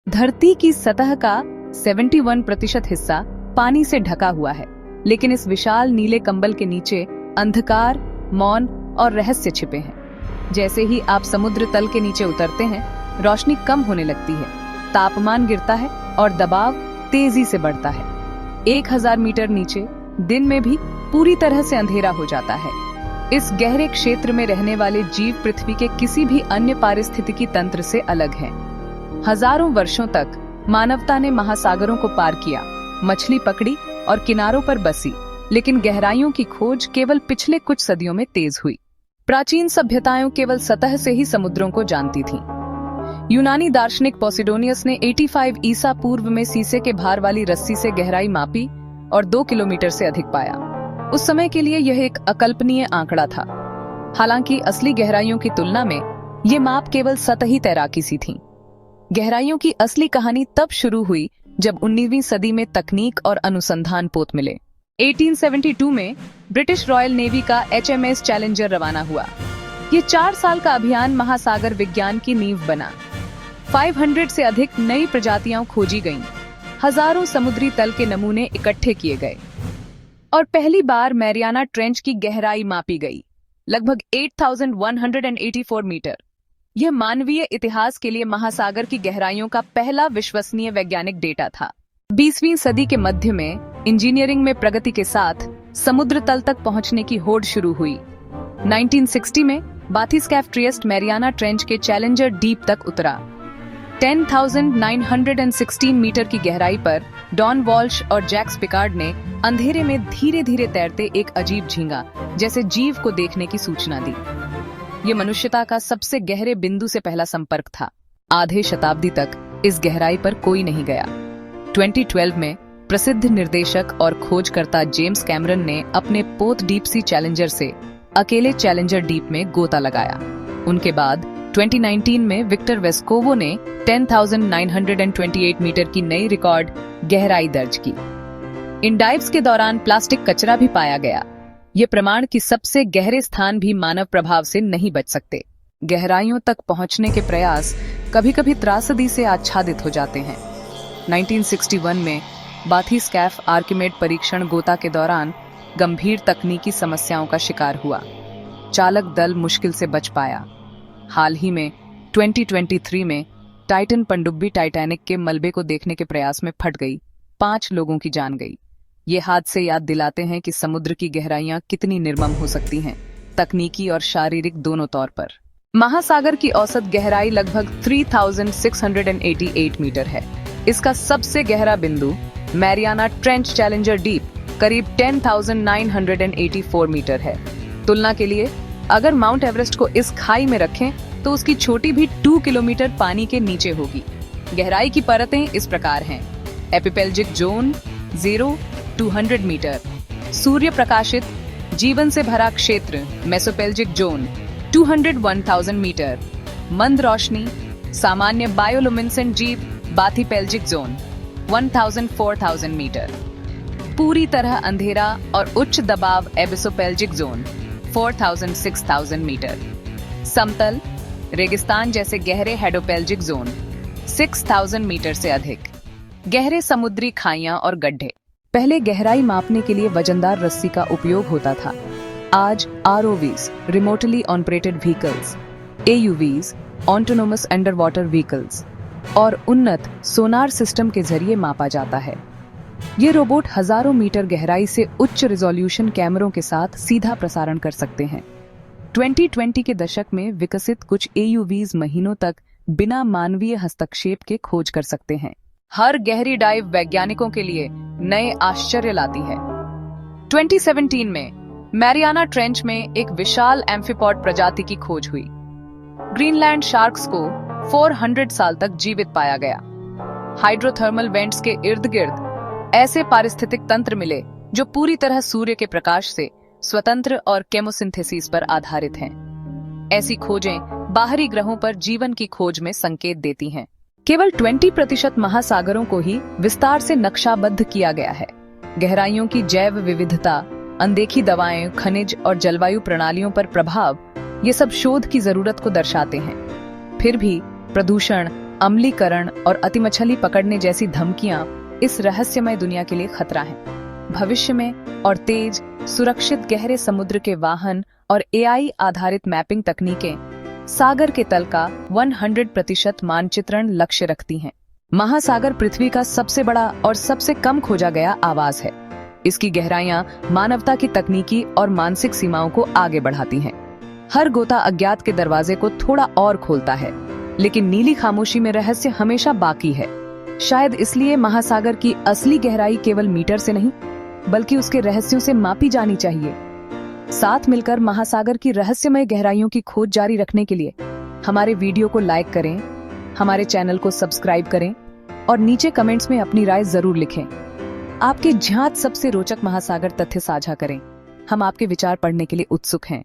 धरती की सतह का 71% हिस्सा पानी से ढका हुआ है, लेकिन इस विशाल नीले कंबल के नीचे अंधकार, मौन और रहस्य छिपे हैं। जैसे ही आप समुद्र तल के नीचे उतरते हैं, रोशनी कम होने लगती है, तापमान गिरता है और दबाव तेजी से बढ़ता है। 1000 मीटर नीचे दिन में भी पूरी तरह से अंधेरा हो जाता है। इस गहरे क्षेत्र में रहने वाले जीव पृथ्वी के किसी भी अन्य पारिस्थितिकी तंत्र से अलग हैं। हजारों वर्षों तक मानवता ने महासागरों को पार किया, मछली पकड़ी और किनारों पर बसी, लेकिन गहराइयों की खोज केवल पिछले कुछ सदियों में तेज हुई। प्राचीन सभ्यताएं केवल सतह से ही समुद्रों को जानती थीं। यूनानी दार्शनिक पोसिडोनियस ने 85 ईसा पूर्व में सीसे के भार वाली रस्सी से गहराई मापी और 2 किलोमीटर से अधिक पाया। उस समय के लिए यह एक अकल्पनीय आंकड़ा था। हालांकि असली गहराइयों की तुलना में ये माप केवल सतही तैराकी सी थी। गहराइयों की असली कहानी तब शुरू हुई जब 19वीं सदी में तकनीक और अनुसंधान पोत मिले। 1872 में ब्रिटिश रॉयल नेवी का HMS चैलेंजर रवाना हुआ। ये 4 साल का अभियान महासागर विज्ञान की नींव बना। 500 से अधिक नई प्रजातियां खोजी गईं, हजारों समुद्री तल के नमूने इकट्ठे किए गए और पहली बार मैरियाना ट्रेंच की गहराई मापी गई, लगभग 8184 मीटर। यह मानवीय इतिहास के लिए महासागर की गहराइयों का पहला विश्वसनीय वैज्ञानिक डेटा था। 20वीं सदी के मध्य में इंजीनियरिंग में प्रगति के साथ समुद्र तल तक पहुंचने की होड़ शुरू हुई। 1960 में बाथीस्कैफ ट्रिएस्ट मैरियाना ट्रेंच के चैलेंजर डीप तक उतरा। 10,916 मीटर की गहराई पर डॉन वॉल्श और जैक्स पिकार्ड ने अंधेरे में धीरे धीरे तैरते एक अजीब झींगा जैसे जीव को देखने की सूचना दी। ये मनुष्यता का सबसे गहरे बिंदु से पहला संपर्क था। आधे शताब्दी तक इस गहराई पर कोई नहीं गया। 2012 में प्रसिद्ध निर्देशक और खोजकर्ता जेम्स कैमरन ने अपने पोत डीप सी चैलेंजर से अकेले चैलेंजर डीप में गोता लगाया। उनके बाद 2019 में विक्टर वेस्कोवो ने 10,928 मीटर की नई रिकॉर्ड गहराई दर्ज की। इन डाइव्स के दौरान प्लास्टिक कचरा भी पाया गया। ये प्रमाण कि सबसे गहरे स्थान भी मानव प्रभाव से नहीं बच सकते। गहराइयों तक पहुंचने के प्रयास कभी-कभी त्रासदी से आच्छादित हो जाते हैं। 1961 में बाथीस्कैफ आर्किमेड परीक्षण गोता के दौरान गंभीर तकनीकी समस्याओं का शिकार हुआ। चालक दल मुश्किल से बच पाया। हाल ही में 2023 में टाइटन पनडुब्बी टाइटैनिक के मलबे को देखने के प्रयास में फट गई। 5 लोगों की जान गई। ये हादसे याद दिलाते हैं कि समुद्र की गहराइयां कितनी निर्मम हो सकती हैं, तकनीकी और शारीरिक दोनों तौर पर। महासागर की औसत गहराई लगभग 3,688 मीटर है। इसका सबसे गहरा बिंदु मैरियाना ट्रेंच चैलेंजर डीप करीब 10,984 मीटर है। तुलना के लिए अगर माउंट एवरेस्ट को इस खाई में रखें तो उसकी छोटी भी 2 किलोमीटर पानी के नीचे होगी। गहराई की परतें इस प्रकार हैं: एपिपेल्जिक जोन 0-200 मीटर, सूर्य प्रकाशित जीवन से भरा क्षेत्र मेसोपेल्जिक जोन 201,000 मीटर, मंद रोशनी सामान्य बायोलुमिनेसेंट जीव बाथीपेल्जिक जोन 1,000-4,000 मीटर, पूरी तरह अंधेरा और उच्च दबाव एबिसोपेल्जिक जोन 4,000-6,000 मीटर, समतल रेगिस्तान जैसे गहरे हेडोपेल्जिक जोन 6,000 मीटर से अधिक। गहरे समुद्री खाइयां और गड्ढे। पहले गहराई मापने के लिए वजनदार रस्सी का उपयोग होता था। आज ROVs remotely operated vehicles, AUVs autonomous under water vehicles और उन्नत सोनार सिस्टम के जरिए मापा जाता है। ये रोबोट हजारों मीटर गहराई से उच्च रिजोल्यूशन कैमरों के साथ सीधा प्रसारण कर सकते हैं। 2020 के दशक में विकसित कुछ AUVs महीनों तक बिना मानवीय हस्तक्षेप के खोज कर सकते हैं। हर गहरी डाइव वैज्ञानिकों के लिए नए आश्चर्य लाती है। 2017 में मैरियाना ट्रेंच में एक विशाल एम्फीपॉड प्रजाति की खोज हुई। ग्रीनलैंड शार्क्स को 400 साल तक जीवित पाया गया। हाइड्रोथर्मल वेंट्स के इर्द गिर्द ऐसे पारिस्थितिक तंत्र मिले जो पूरी तरह सूर्य के प्रकाश से स्वतंत्र और केमोसिंथेसिस पर आधारित हैं। ऐसी खोजें बाहरी ग्रहों पर जीवन की खोज में संकेत देती हैं। केवल 20% महासागरों को ही विस्तार से नक्शाबद्ध किया गया है। गहराइयों की जैव विविधता, अनदेखी दवाएं, खनिज और जलवायु प्रणालियों पर प्रभाव, ये सब शोध की जरूरत को दर्शाते हैं। फिर भी प्रदूषण, अम्लीकरण और अतिमछली पकड़ने जैसी धमकियां इस रहस्यमय दुनिया के लिए खतरा हैं। भविष्य में और तेज, सुरक्षित गहरे समुद्र के वाहन और एआई आधारित मैपिंग तकनीकें सागर के तल का 100% मानचित्रण लक्ष्य रखती हैं। महासागर पृथ्वी का सबसे बड़ा और सबसे कम खोजा गया आवास है। इसकी गहराइयां मानवता की तकनीकी और मानसिक सीमाओं को आगे बढ़ाती हैं। हर गोता अज्ञात के दरवाजे को थोड़ा और खोलता है, लेकिन नीली खामोशी में रहस्य हमेशा बाकी है। शायद इसलिए महासागर की असली गहराई केवल मीटर से नहीं, बल्कि उसके रहस्यों से मापी जानी चाहिए। साथ मिलकर महासागर की रहस्यमय गहराइयों की खोज जारी रखने के लिए हमारे वीडियो को लाइक करें, हमारे चैनल को सब्सक्राइब करें और नीचे कमेंट्स में अपनी राय जरूर लिखें। आपके ज्ञात सबसे रोचक महासागर तथ्य साझा करें। हम आपके विचार पढ़ने के लिए उत्सुक हैं।